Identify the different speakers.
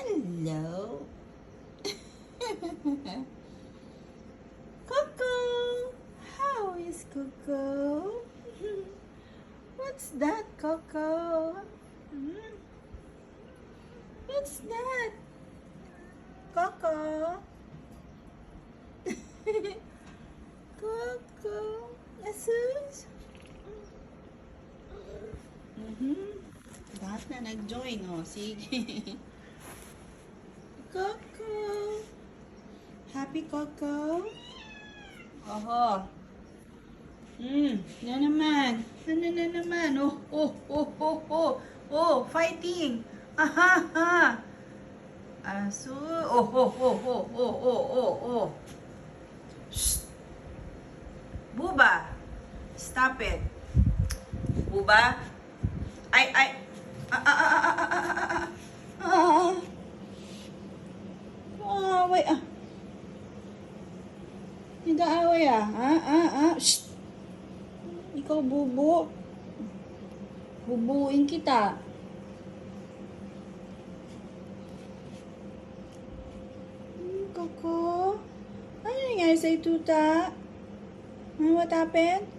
Speaker 1: Hello. Coco. How is Coco? What's that, Coco? Hmm? What's that? Coco? Coco? Jesus? Lahat na nag-join, oh. Sige. Coco. Happy Coco? Oho. Na naman. Ano na naman? Oh, fighting. Aha, ha. Aso. Oh. Shh. Buba. Stop it. Buba. Ay. Away ah. Nag-aaway ah. Shh. Ikaw bubo. Bubuin kita. Coco. Ano nangyari sa'yo, tuta? What happened?